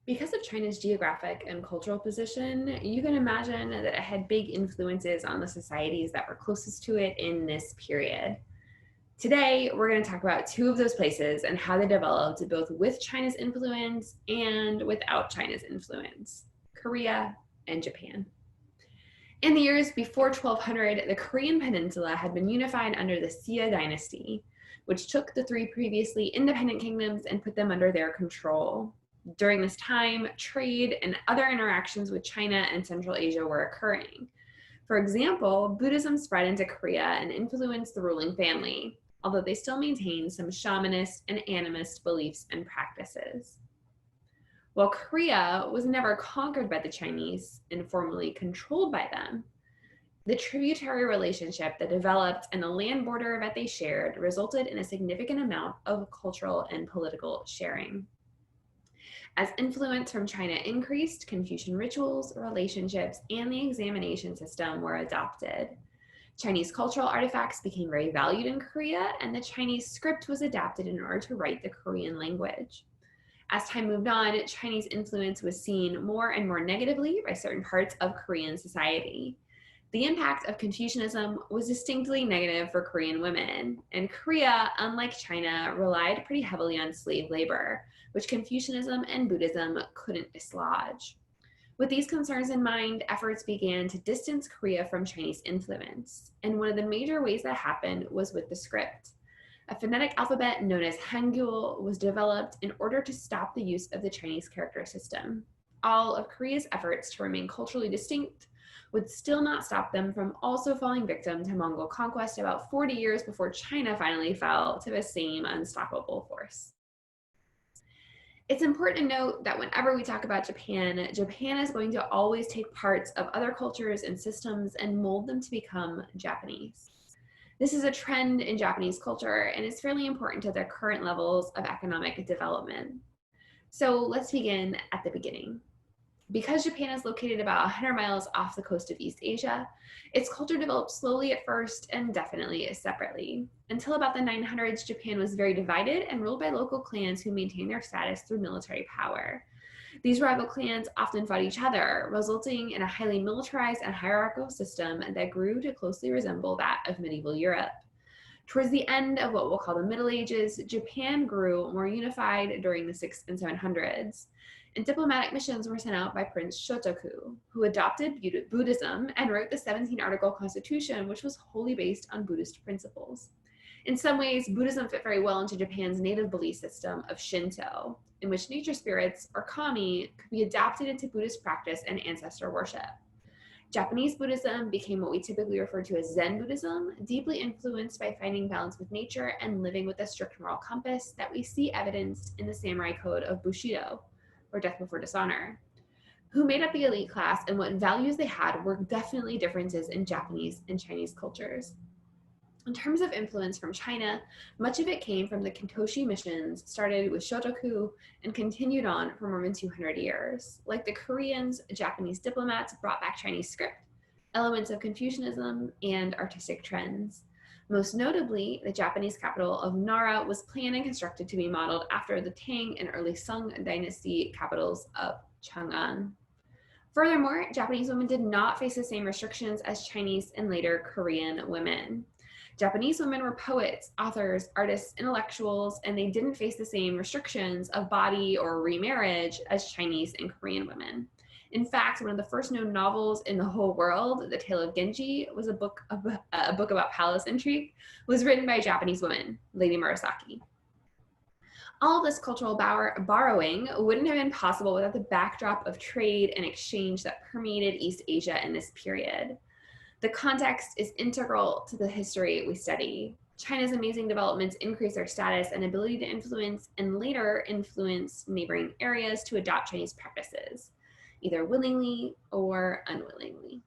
Because of China's geographic and cultural position, you can imagine that it had big influences on the societies that were closest to it in this period. Today, we're going to talk about two of those places and how they developed both with China's influence and without China's influence: Korea and Japan. In the years before 1200, the Korean peninsula had been unified under the Xia dynasty, which took the three previously independent kingdoms and put them under their control. During this time, trade and other interactions with China and Central Asia were occurring. For example, Buddhism spread into Korea and influenced the ruling family, although they still maintained some shamanist and animist beliefs and practices. While Korea was never conquered by the Chinese and formally controlled by them, the tributary relationship that developed and the land border that they shared resulted in a significant amount of cultural and political sharing. As influence from China increased, Confucian rituals, relationships, and the examination system were adopted. Chinese cultural artifacts became very valued in Korea, and the Chinese script was adapted in order to write the Korean language. As time moved on, Chinese influence was seen more and more negatively by certain parts of Korean society. The impact of Confucianism was distinctly negative for Korean women, and Korea, unlike China, relied pretty heavily on slave labor, which Confucianism and Buddhism couldn't dislodge. With these concerns in mind, efforts began to distance Korea from Chinese influence, and one of the major ways that happened was with the script. A phonetic alphabet known as Hangul was developed in order to stop the use of the Chinese character system. All of Korea's efforts to remain culturally distinct would still not stop them from also falling victim to Mongol conquest about 40 years before China finally fell to the same unstoppable force. It's important to note that whenever we talk about Japan, Japan is going to always take parts of other cultures and systems and mold them to become Japanese. This is a trend in Japanese culture and is fairly important to their current levels of economic development. So let's begin at the beginning. Because Japan is located about 100 miles off the coast of East Asia, its culture developed slowly at first and definitely separately. Until about the 900s, Japan was very divided and ruled by local clans who maintained their status through military power. These rival clans often fought each other, resulting in a highly militarized and hierarchical system that grew to closely resemble that of medieval Europe. Towards the end of what we'll call the Middle Ages, Japan grew more unified during the 600s and 700s, and diplomatic missions were sent out by Prince Shotoku, who adopted Buddhism and wrote the 17-article constitution, which was wholly based on Buddhist principles. In some ways, Buddhism fit very well into Japan's native belief system of Shinto, in which nature spirits, or kami, could be adapted into Buddhist practice and ancestor worship. Japanese Buddhism became what we typically refer to as Zen Buddhism, deeply influenced by finding balance with nature and living with a strict moral compass that we see evidenced in the samurai code of Bushido, or death before dishonor. Who made up the elite class and what values they had were definitely differences in Japanese and Chinese cultures. In terms of influence from China, much of it came from the Kintoshi missions started with Shotoku and continued on for more than 200 years. Like the Koreans, Japanese diplomats brought back Chinese script, elements of Confucianism, and artistic trends. Most notably, the Japanese capital of Nara was planned and constructed to be modeled after the Tang and early Sung dynasty capitals of Chang'an. Furthermore, Japanese women did not face the same restrictions as Chinese and later Korean women. Japanese women were poets, authors, artists, intellectuals, and they didn't face the same restrictions of body or remarriage as Chinese and Korean women. In fact, one of the first known novels in the whole world, The Tale of Genji, was a book about palace intrigue, was written by a Japanese woman, Lady Murasaki. All of this cultural borrowing wouldn't have been possible without the backdrop of trade and exchange that permeated East Asia in this period. The context is integral to the history we study. China's amazing developments increased their status and ability to influence and later influence neighboring areas to adopt Chinese practices, either willingly or unwillingly.